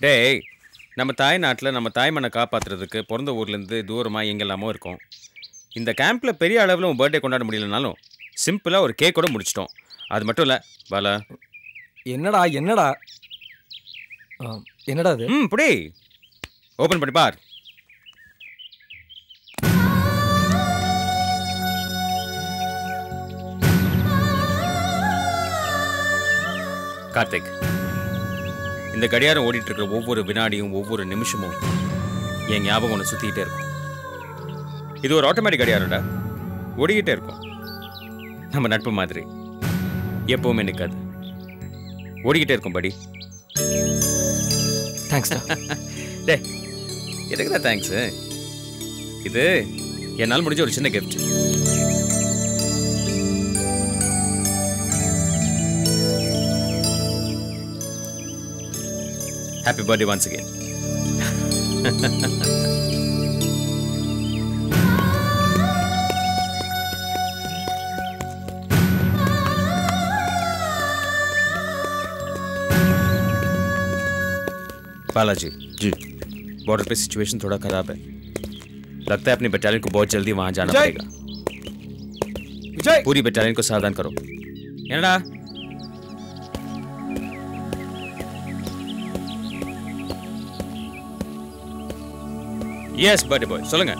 டேய், நம்ம தாய் நாட்டில் நம்ம தாய்மண்ணை காப்பாற்றுறதுக்கு பிறந்த ஊர்லேருந்து தூரமாக எங்கெல்லாமோ இருக்கும். இந்த கேம்பில் பெரிய அளவில் உன் பர்த்டே கொண்டாட முடியலனாலும் சிம்பிளாக ஒரு கேக்கோட முடிச்சிட்டோம். அது மட்டும் இல்லை பாலா. என்னடா என்னடா என்னடா அது? புடி ஓப்பன் பண்ணி பார். கார்த்திக், இந்த கடியாரம் ஓடிட்டு இருக்கிற ஒவ்வொரு வினாடியும் ஒவ்வொரு நிமிஷமும் என் ஞாபகம் ஒன்று சுற்றிக்கிட்டே இருக்கும். இது ஒரு ஆட்டோமேட்டிக் கடியாரம்டா, ஓடிக்கிட்டே இருக்கும். நம்ம நட்பு மாதிரி எப்பவுமே நிற்காது, ஓடிக்கிட்டே இருக்கும் படி. தேங்க்ஸ்டா. டே, எதுக்குடா தேங்க்ஸு? இது என்னால் முடிஞ்ச ஒரு சின்ன gift. Happy birthday once again. Balaji ji, border पे सिचुएशन थोड़ा खराब है. लगता है अपनी बटालियन को बहुत जल्दी वहां जाना पड़ेगा. विजय, पूरी बटालियन को सावधान करो. என்னடா? எஸ் பர்த்டே பாய், சொல்லுங்க.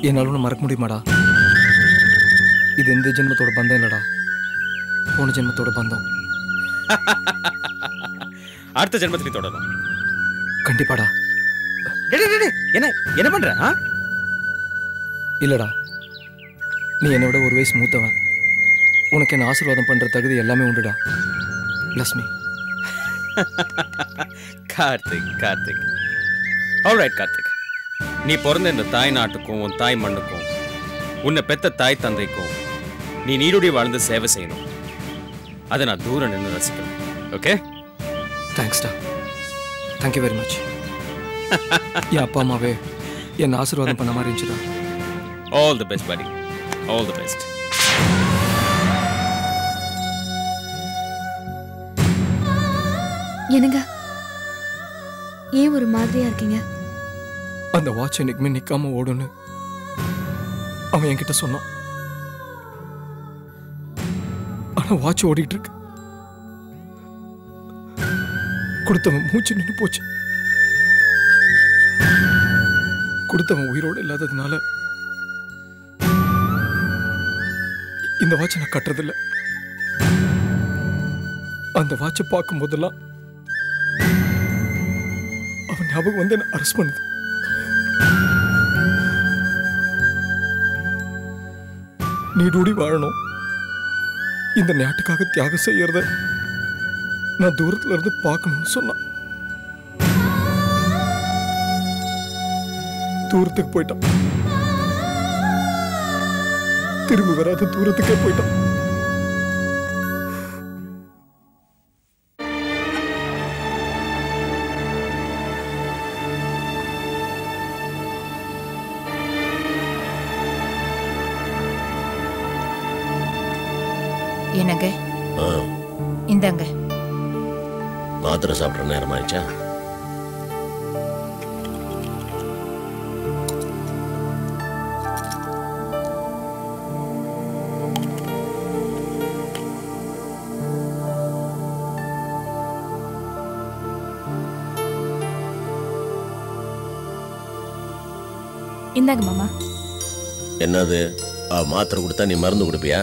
என்னால ஒன்று மறக்க முடியுமாடா? இது எந்த ஜென்மத்தோட பந்தம் இல்லடா, போன ஜென்மத்தோட பந்தம். அடுத்த ஜென்மத்தில் தொடரும். கண்டிப்பாடா. என்ன என்ன பண்ற? இல்லடா, நீ என்னை விட ஒரு வயசு மூத்தவன். உனக்கு என்ன ஆசீர்வாதம் பண்ற தகுதி எல்லாமே உண்டுடா. லட்சுமி. கார்த்திக் கார்த்திக், ஆல்ரைட் கார்த்திக், நீ பிறந்த இந்த தாய் நாட்டுக்கும் உன் தாய் மண்ணுக்கும் உன்னை பெத்த தாய் தந்தைக்கும் நீ நீடுடி வாழ்ந்து சேவை செய்யணும். அதை நான் தூரம் நின்று ரசிக்கணும். ஓகே, தேங்க்ஸ்டா. Thank you very much. என் அப்பா அம்மாவே என்னை ஆசீர்வாதம் பண்ண மாதிரி இருந்துச்சுடா. ஆல் தி பெஸ்ட் படி, ஆல் தி பெஸ்ட். என்னங்க, ஏன் ஒரு மாதிரியா இருக்கீங்க? அந்த வாட்ச் என்னைக்குமே நிக்காம ஓடுன்னு அவன் என்கிட்ட சொன்னான். ஆனா வாட்ச் ஓடிட்டு இருக்கு. கொடுத்தவன் மூச்சு நின்று போச்சு. கொடுத்தவன் உயிரோடு இல்லாததுனால இந்த வாட்சை நான் கட்டுறதில்லை. அந்த வாட்சை பார்க்கும் போதெல்லாம் அவன் ஞாபகம் வந்து என்ன அரெஸ்ட் பண்ணுது. நீடூடி வாழணும், இந்த நாட்டுக்காக தியாகம் செய்யறத நான் தூரத்துல இருந்து பார்க்கணும்னு சொன்னான். தூரத்துக்கு போயிட்டான். திரும்பி வராத தூரத்துக்கே போயிட்டான். என்னங்க, இந்தாங்க. மாத்திரை சாப்பிட்ற நேரம் ஆயிடுச்சா? இந்தாங்க மாமா. என்னது? மாத்திரை கொடுத்தா நீ மருந்து கொடுப்பியா?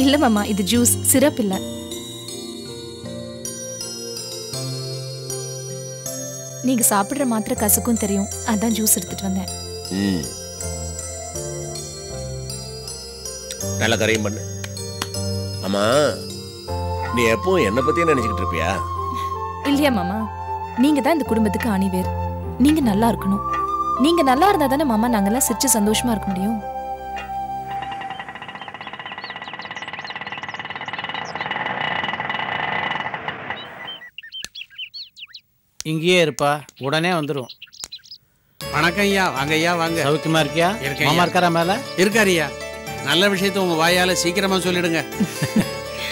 இல்ல மாமா, இது ஜூஸ், சிரப் இல்ல. நீங்க சாப்பிடுற மாத்திரை கசக்கும் தெரியும், அதான் ஜூஸ் எடுத்துட்டு வந்தேன். நல்ல கரையும் பண்ணு. ஆமா, நீ எப்பவும் என்னை பத்தியே நினைச்சுக்கிட்டு இருப்பியா? இல்லையா மாமா, நீங்க தான் இந்த குடும்பத்துக்கு அணிவேர். நீங்க நல்லா இருக்கணும். நீங்க நல்லா இருந்தா தானே மாமா நாங்கெல்லாம் சிரிச்சு சந்தோஷமா இருக்க முடியும். இங்கேயே இருப்பா, உடனே வந்துடும். வணக்கம் ஐயா. வாங்க ஐயா, வாங்க. சௌக்கியமா இருக்கியா? இருக்கேன். மாமா இருக்காரா மேல? இருக்காரியா. நல்ல விஷயத்த உங்க வாயால சீக்கிரமா சொல்லிடுங்க.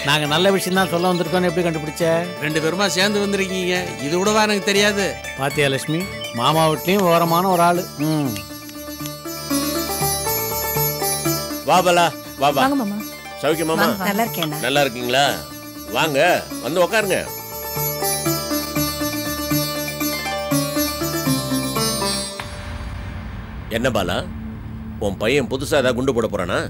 நாங்க நல்ல விஷயம் தான் சொல்ல வந்திருக்கோம்னு எப்படி கண்டுபிடிச்ச? 2 பேருமா சேர்ந்து வந்திருக்கீங்க, இது கூடவா எனக்கு தெரியாது? பாத்தியா லட்சுமி, மாமா வீட்லயும் ஓரமான ஒரு ஆளு. வா பாலா, வா வா. வாங்க மாமா. சௌக்கியமாமா? நல்லா இருக்கேன்டா. நல்லா இருக்கீங்களா? வாங்க வந்து உட்காருங்க. என்ன பாலா, உன் பையன் புதுசா ஏதாவது குண்டு போட போறானா?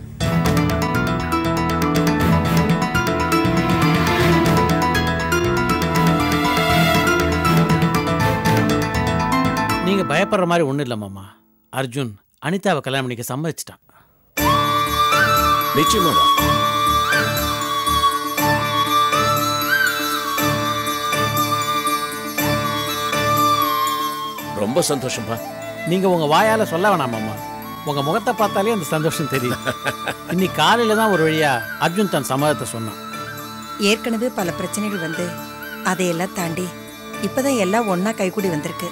நீங்க பயப்படுற மாதிரி ஒண்ணும் இல்ல மாமா. அர்ஜுன் அனிதாவை கல்யாணம் பண்ணிக்க சம்மதிச்சிட்டான். நிச்சயமாவா? ரொம்ப சந்தோஷம்பா. நீங்க உங்க வாயால சொல்ல வேணாம் மாமா, உங்க முகத்தை பார்த்தாலே அந்த சந்தோஷம் தெரியும். இன்னைக்கு காலையில தான் ஒரு வழியா அர்ஜுன் தன் சம்மதத்தை சொன்னான். ஏற்கனவே பல பிரச்சனைகள் வந்து அதையெல்லாம் தாண்டி இப்பதான் எல்லாம் ஒன்னா கைகூடி வந்திருக்கு.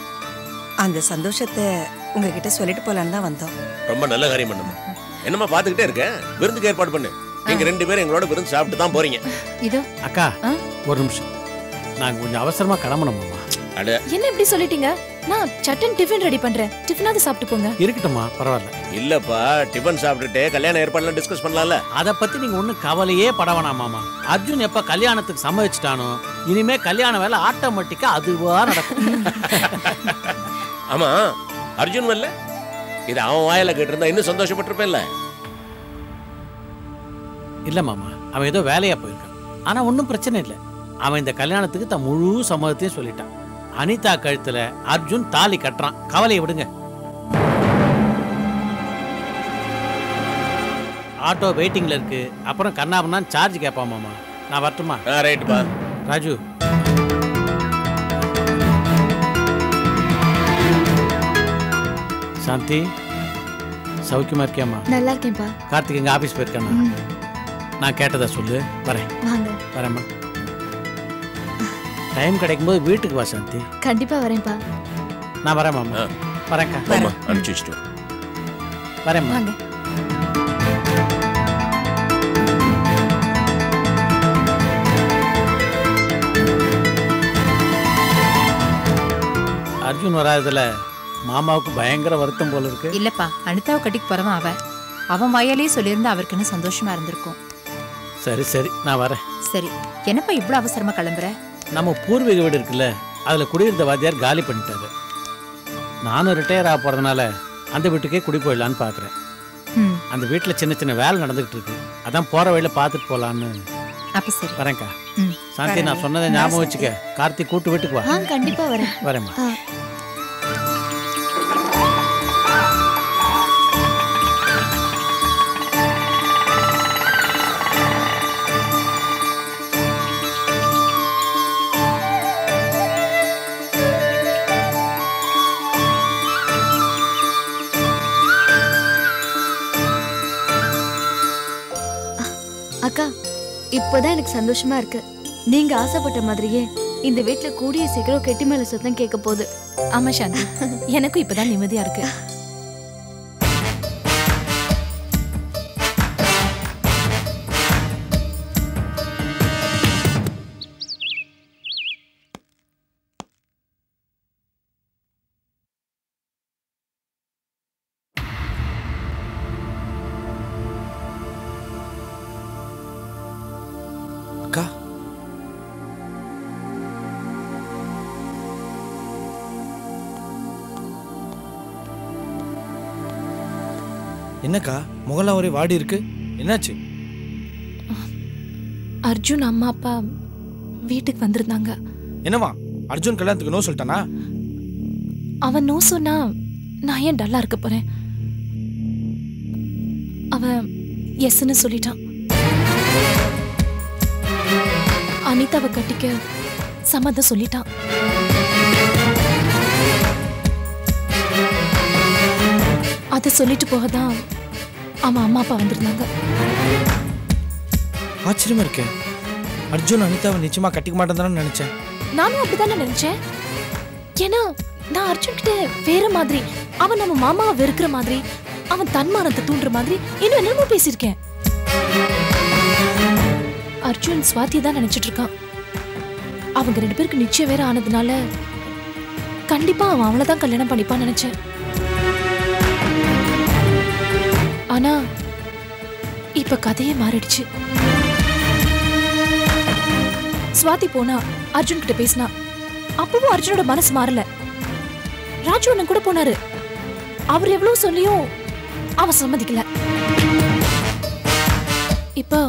அந்த சந்தோஷத்தை உங்ககிட்ட சொல்லிட்டு போலான்னு தான் வந்தோம். ரொம்ப நல்ல காரியம் பண்ணுமா. என்னம்மா பாத்துக்கிட்டே இருக்க, விருந்துக்கு ஏற்பாடு பண்ணு. நீங்க 2 பேரும் எங்களோட விருந்து சாப்பிட்டு தான் போறீங்க. இதோ அக்கா ஒரு நிமிஷம், நாங்க கொஞ்சம் அவசரமா கிளம்பணும் மாமா. அட என்ன இப்படி சொல்லிட்டீங்க? நான் சட்டன் டிஃபன் ரெடி பண்றேன், டிஃபனாவது சாப்பிட்டு போங்க. இருக்கட்டும்மா, பரவாயில்ல. இல்லப்பா, டிபன் சாப்பிட்டுட்டு கல்யாண ஏற்பாடுலாம் டிஸ்கஸ் பண்ணலாம்ல. அதை பத்தி நீங்க ஒண்ணும் கவலையே பட வேணாம் மாமா. அர்ஜுன் எப்ப கல்யாணத்துக்கு சம்மதிச்சிட்டானோ இனிமே கல்யாண வேலை ஆட்டோமேட்டிக்கா அதுவா நடக்கும். ஆமா, அர்ஜுன் வரல? இது அவன் வாயில கேட்டிருந்தா இன்னும் சந்தோஷப்பட்டிருப்பேன்ல. இல்ல மாமா, அவன் ஏதோ வேலையா போயிருக்கான். ஆனா ஒன்றும் பிரச்சனை இல்லை, அவன் இந்த கல்யாணத்துக்கு தன் முழு சம்மதத்தையும் சொல்லிட்டான். அனிதா கழுத்துல அர்ஜுன் தாலி கட்டுறான், கவலையை விடுங்க. ஆட்டோ வெயிட்டிங்ல இருக்கு, அப்புறம் கண்ணாபண்ணா சார்ஜ் கேட்பான் மாமா. நான் வரட்டுமா? ரைட்டுப்பா. ராஜு, சாந்தி, சௌக்கியமா இருக்கியாம்மா? நல்லா இருக்கேன்ப்பா. கார்த்திக் எங்க ஆபீஸ் போயிருக்கானா? நான் கேட்டதா சொல்லு. வரேன். வாங்க. வரேம்மா. டைம் கிடைக்கும் போது வீட்டுக்கு வா சாந்தி. கண்டிப்பா வரேன்ப்பா. நான் வரேன் மாமா. வரேன்க்கா. அனுப்பிச்சு வச்சுட்டு வரேம்மா. வாங்க. அர்ஜுன் வராததுல மாமாவுக்கு பயங்கர வருத்தம் போல இருக்கு. இல்லப்பா, அனிதாவை கட்டிக்கு போறவன் அவன் வாயாலேயே சொல்லியிருந்தா அவருக்குன்னு சந்தோஷமா இருந்திருக்கும். சரி சரி, நான் வரேன். சரி, என்னப்பா இவ்வளவு அவசரமா கிளம்புற? நம்ம பூர்வீக வீடு இருக்குல்ல, அதுல குடியிருந்த வாத்தியார் காலி பண்ணிட்டாரு. நானும் ரிட்டையர் ஆக போறதுனால அந்த வீட்டுக்கே குடி போயிடலான்னு பாக்குறேன். அந்த வீட்டுல சின்ன சின்ன வேலை நடந்துகிட்டு இருக்கு, அதான் போற வழியில பாத்துட்டு போலான்னு. அப்ப சரி, வரேன்க்கா. சாந்தி, நான் சொன்னதை ஞாபகம் வச்சுக்க. கார்த்திக் கூட்டு வீட்டுக்கு வா. கண்டிப்பா வரேன். வரேம்மா. அக்கா, இப்போதான் எனக்கு சந்தோஷமா இருக்கு. நீங்க ஆசைப்பட்ட மாதிரியே இந்த வீட்டுல கூடிய சீக்கிரம் கெட்டி மேல சத்தம் கேட்க போகுது. ஆமா சாந்தி, எனக்கும் இப்பதான் நிம்மதியா இருக்கு. அக்கா, என்னக்கா முகலாம் ஒரே வாடி இருக்கு, என்னாச்சு? அர்ஜுன் அம்மா அப்பா வீட்டுக்கு வந்திருந்தாங்க. என்னவா, அர்ஜுன் கல்யாணத்துக்கு நோ சொல்லிட்டானா? அவன் நோ சொன்னா நான் ஏன் டல்லா இருக்க போறேன்? அவன் எஸ்ன்னு சொல்லிட்டான். அனிதாவை கட்டிக்க சம்மதம் சொல்லிட்டான். அதை சொல்லிட்டு போகதான் அவன் அம்மா அப்பா வந்திருந்தாங்க. ஆச்சரியமா இருக்கே, அர்ஜுன் அனிதாவை நிச்சயமா கட்டிக்க மாட்டேன்னு நினைச்சேன். நானும் அப்படித்தானே நினைச்சேன். ஏன்னா நான் அர்ஜுன் கிட்ட வேற மாதிரி, அவன் நம்ம மாமாவை வெறுக்கிற மாதிரி, அவன் தன்மானத்தை தூண்டுற மாதிரி இன்னும் என்னமோ பேசியிருக்கேன். அர்ஜுன் ஸ்வாதி தான் நினைச்சிட்டு இருக்கான். அவங்க 2 பேருக்கு நிச்சயம் வேற ஆனதுனால கண்டிப்பா அவன் அவளை தான் கல்யாணம் பண்ணிப்பான்னு நினைச்சேன். ஆனா இப்ப கதையே மாறிடுச்சு. ஸ்வாதி போனா அர்ஜுன் கிட்ட பேசினா. அப்பவும் அர்ஜுனோட மனசு மாறல. ராஜு அண்ணன் கூட போனாரு. அவர் எவ்வளவு சொல்லியும் அவன் சம்மதிக்கல. இப்ப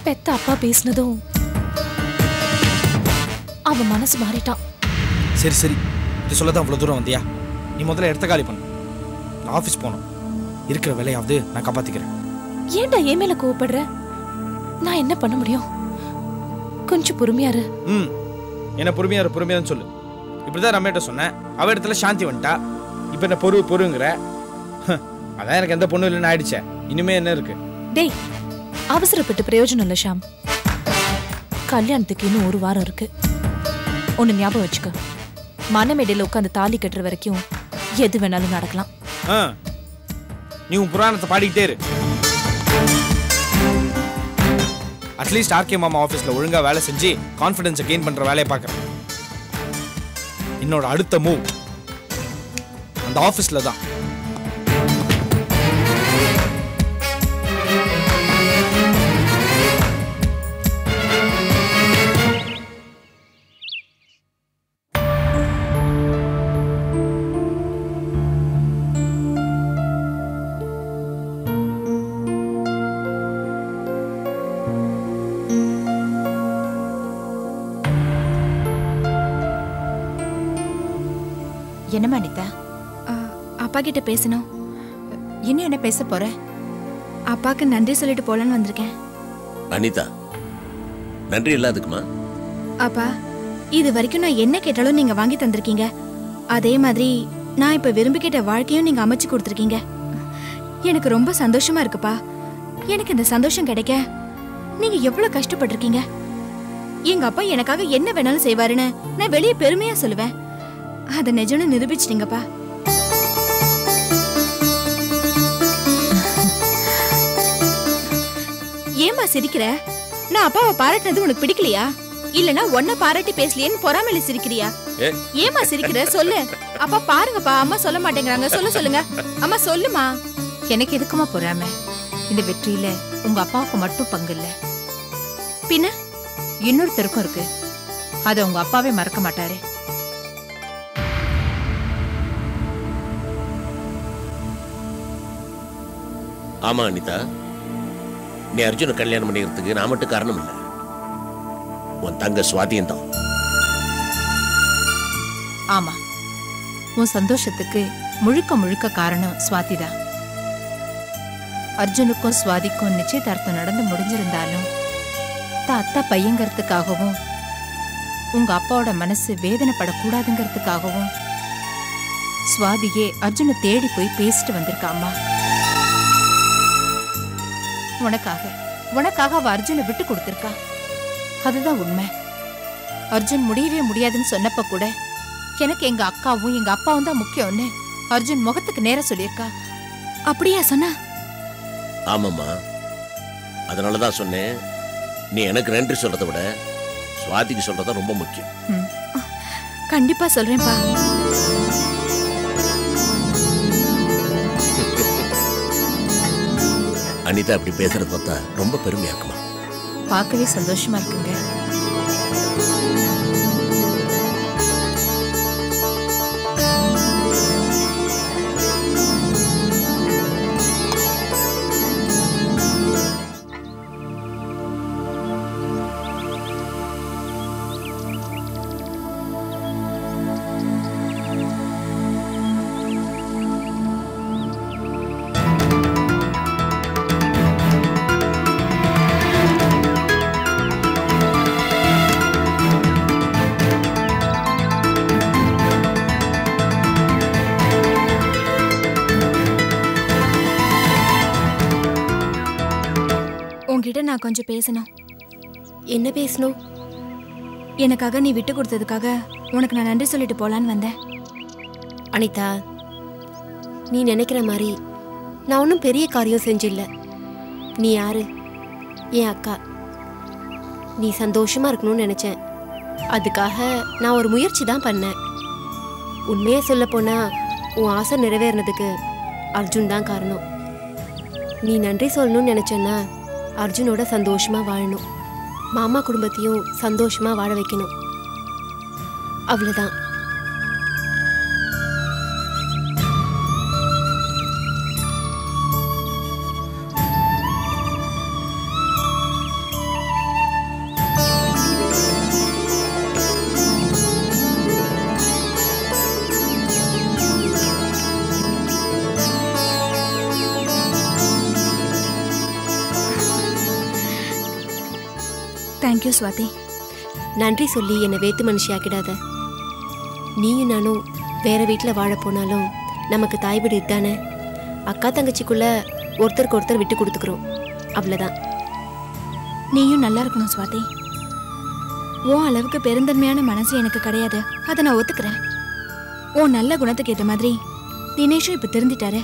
பெத்த அப்பா பேசினதும் அவன் மனசு மாறிட்டான். சரி சரி, இது சொல்லதான் அவ்வளோ தூரம் வந்தியா? நீ முதல்ல இடத்த காலி பண்ணு. நான் ஆஃபீஸ் போகணும். இருக்கிற வேலையாவது நான் காப்பாத்திக்கிறேன். ஏன்டா என் மேல கோவப்படுற? நான் என்ன பண்ண முடியும்? கொஞ்சம் பொறுமையாரு. என்ன பொறுமையாருன்னு சொல்லு. இப்படிதான் ரம்யாட்ட சொன்னேன். அவ இடத்துல சாந்தி வந்துட்டா. இப்ப என்ன பொறுங்கிற? அதான் எனக்கு எந்த பொண்ணு இல்லைன்னு ஆயிடுச்சே. இனிமே என்ன இருக்கு? டேய், அவசரப்பட்டு பிரயோஜனம் இல்ல ஷாம். கல்யாணத்துக்கு இன்னும் 1 வாரம் இருக்கு. ஒன்னு ஞாபகம் வச்சுக்க. மனமேடையில உட்காந்து தாலி கட்டுற வரைக்கும் எது வேணாலும் நடக்கலாம். நீ உன் புராணத்தை பாடிக்கிட்டே இரு. அட்லீஸ்ட் ஆர்கே மாமா ஆஃபீஸ்ல ஒழுங்கா வேலை செஞ்சு கான்ஃபிடன்ஸை கெயின் பண்ற வேலையை பார்க்கறேன். என்னோட அடுத்த மூவ் அந்த ஆஃபீஸ்ல தான். என்னம்மா அனிதா? அப்பா கிட்ட பேசணும். இன்னும் என்ன பேச போற? அப்பாக்கு நன்றி சொல்லிட்டு போலான்னு வந்திருக்கேன். அனிதா, நன்றி இல்லாதுக்குமா? அப்பா, இது வரைக்கும் நான் என்ன கேட்டாலும் நீங்க வாங்கி தந்திருக்கீங்க. அதே மாதிரி நான் இப்ப விரும்பி கேட்ட வாழ்க்கையும் நீங்க அமைச்சு கொடுத்துருக்கீங்க. எனக்கு ரொம்ப சந்தோஷமா இருக்குப்பா. எனக்கு இந்த சந்தோஷம் கிடைக்க நீங்க எவ்வளவு கஷ்டப்பட்டிருக்கீங்க. எங்க அப்பா எனக்காக என்ன வேணாலும் செய்வாருன்னு நான் வெளியே பெருமையா சொல்லுவேன். அத நிஜம்னு நிரூபிச்சிட்டீங்கப்பா. ஏமா சிரிக்கிற? நான் அப்பாவை பாராட்டினது உனக்கு பிடிக்கலையா? இல்லனா உன்ன பாராட்டி பேசலையேன்னு பொறாமையில சிரிக்கிறியா? ஏமா சிரிக்கிற? சொல்லு. அப்பா பாருங்கப்பா, அம்மா சொல்ல மாட்டேங்கிறாங்க. சொல்லுங்க அம்மா, சொல்லுமா. எனக்கு எதுக்குமா பொறாம? இந்த வெற்றியில உங்க அப்பாவுக்கு மட்டும் பங்கு இல்ல, பின்ன இன்னொருத்தருக்கும் இருக்கு. அத உங்க அப்பாவே மறக்க மாட்டாரு. ஆமா அனிதா, நீ அர்ஜுனை கல்யாணம் பண்ணிக்கிறதுக்கு நான் மட்டும் காரணம் இல்லை, உன் தங்க சுவாதியும் தான். ஆமா, உன் சந்தோஷத்துக்கு முழுக்க முழுக்க காரணம் சுவாதி தான். அர்ஜுனுக்கும் சுவாதிக்கும் நிச்சயதார்த்தம் நடந்து முடிஞ்சிருந்தாலும் அத்தா பையங்கிறதுக்காகவும் உங்க அப்பாவோட மனசு வேதனைப்படக்கூடாதுங்கிறதுக்காகவும் சுவாதியே அர்ஜுனை தேடி போய் பேசிட்டு வந்திருக்காம்மா. உனக்காக அவ அர்ஜுனை விட்டு கொடுத்திருக்கா. அதுதான் உண்மை. அர்ஜுன் முடியவே முடியாதுன்னு சொன்னப்ப கூட எனக்கு எங்க அக்காவும் எங்க அப்பாவும் தான் முக்கியம்னு அர்ஜுன் முகத்துக்கு நேர சொல்லியிருக்கா. அப்படியா சொன்னா? ஆமாம்மா, அதனாலதான் சொன்னேன், நீ எனக்கு நன்றி சொல்றதை விட சுவாதிக்கு சொல்றதா ரொம்ப முக்கியம். கண்டிப்பா சொல்றேன்ப்பா. அனிதா அப்படி பேசுறது பார்த்தா ரொம்ப பெருமையா இருக்குமா? பார்க்கவே சந்தோஷமா இருக்குங்க. உன்கிட்ட நான் கொஞ்சம் பேசணும். என்ன பேசணும்? எனக்காக நீ விட்டு கொடுத்ததுக்காக உனக்கு நான் நன்றி சொல்லிட்டு போலான்னு வந்தேன். அனிதா, நீ நினைக்கிற மாதிரி நான் ஒன்றும் பெரிய காரியம் செஞ்சில்ல. நீ யாரு? என் அக்கா. நீ சந்தோஷமா இருக்கணும்னு நினைச்சேன். அதுக்காக நான் ஒரு முயற்சி தான் பண்ணேன். உண்மையே சொல்ல போனா உன் ஆசை நிறைவேறினதுக்கு அர்ஜுன் தான் காரணம். நீ நன்றி சொல்லணும்னு நினைச்சேன்னா அர்ஜுனோட சந்தோஷமா வாழணும், மாமா குடும்பத்தையும் சந்தோஷமா வாழ வைக்கணும். அவ்வளவுதான். தேங்க்யூ ஸ்வாதி. நன்றி சொல்லி என்னை வேத்து மனுஷியாக்கிடாத. நீயும் நானும் வேற வீட்டில் வாழ போனாலும் நமக்கு தாய் வீடு இதுதானே. அக்கா தங்கச்சிக்குள்ள ஒருத்தருக்கு ஒருத்தர் விட்டு கொடுத்துக்கிறோம், அவ்வளோதான். நீயும் நல்லா இருக்கணும் ஸ்வாதி. உன் அளவுக்கு பெருந்தன்மையான மனசு எனக்கு கிடையாது, அதை நான் ஒத்துக்கிறேன். உன் நல்ல குணத்துக்கு ஏற்ற மாதிரி தினேஷும் இப்போ திருந்திட்டாரு.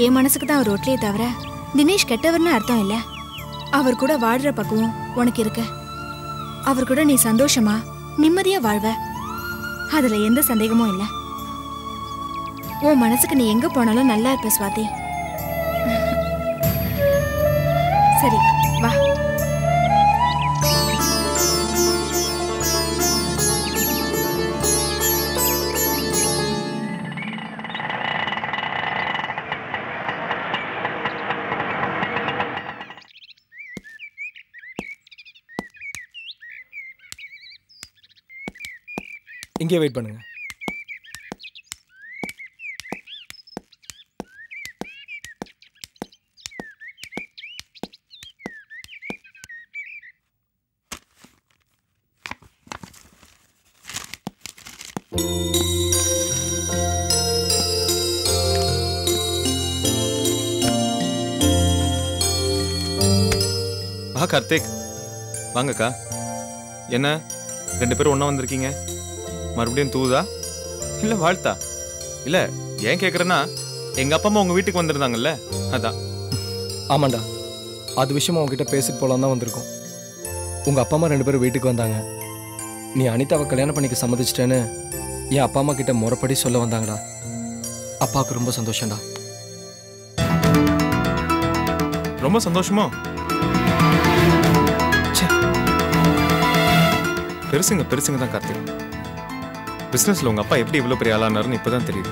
என் மனசுக்கு தான் அவர் ஒட்டலையே தவிர தினேஷ் கெட்டவர்னு அர்த்தம் இல்லை. அவர் கூட வாழ்ற பக்குவம் உனக்கு இருக்கு. அவர் கூட நீ சந்தோஷமா நிம்மதியா வாழ்வ, அதுல எந்த சந்தேகமும் இல்லை. உன் மனசுக்கு நீ எங்க போனாலும் நல்லா இருப்ப ஸ்வாதி. சரி வா. இங்கே வெயிட் பண்ணுங்க. வா கார்த்திக், வாங்கக்கா. என்ன ரெண்டு பேரும் ஒன்றா வந்திருக்கீங்க? மறுபடியும் தூதா இல்லை வாழ்த்தா? இல்லை, ஏன் கேட்குறேன்னா எங்கள் அப்பா அம்மா உங்கள் வீட்டுக்கு வந்திருந்தாங்கல்ல, அதான். ஆமாண்டா, அது விஷயமா உங்ககிட்ட பேசிட்டு போகலாம் தான் வந்திருக்கோம். உங்கள் அப்பா அம்மா 2 பேரும் வீட்டுக்கு வந்தாங்க. நீ அனிதாவை கல்யாணம் பண்ணிக்க சம்மதிச்சிட்டேன்னு என் அப்பா அம்மா கிட்ட முறைப்படி சொல்ல வந்தாங்கடா. அப்பாவுக்கு ரொம்ப சந்தோஷம்டா. ரொம்ப சந்தோஷமா? பெருசுங்க தான் கார்த்திக். பிஸ்னஸில் உங்கள் அப்பா எப்படி இவ்வளோ பெரிய ஆளானாருன்னு இப்போ தான் தெரியுது.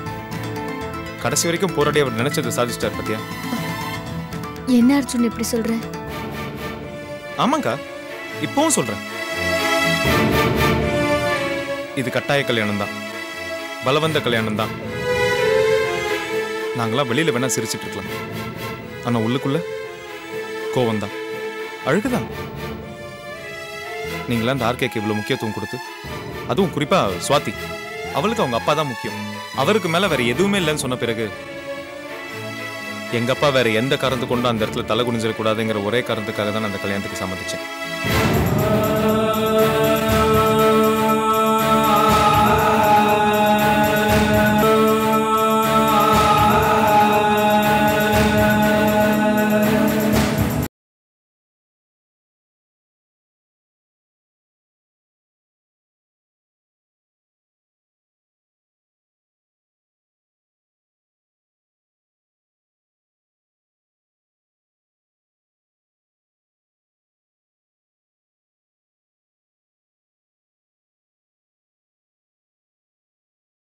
கடைசி வரைக்கும் போராடி அவர் நினைச்சதை சாதிச்சிட்டார் பத்தியா? என்ன அர்ஜுன் இப்படி சொல்ற? ஆமாங்கா, இப்பவும் சொல்றேன். இது கட்டாய கல்யாணம் தான், பலவந்த கல்யாணம் தான். நாங்களாம் வெளியில வேணா சிரிச்சிட்டு இருக்கலாம், ஆனா உள்ளுக்குள்ள கோவம் தான், அழுகுதான். நீங்களா அந்த ஆர்கேக்கு இவ்வளவு முக்கியத்துவம் கொடுத்து, அதுவும் குறிப்பா சுவாதி, அவளுக்கு அவங்க அப்பா தான் முக்கியம், அவருக்கு மேல வேற எதுவுமே இல்லைன்னு சொன்ன பிறகு எங்க அப்பா வேற எந்த காரணத்து கொண்டும் அந்த இடத்துல தலை குனிஞ்சிடக்கூடாதுங்கிற ஒரே காரணத்துக்காக தான் அந்த கல்யாணத்துக்கு சம்மதிச்சேன்.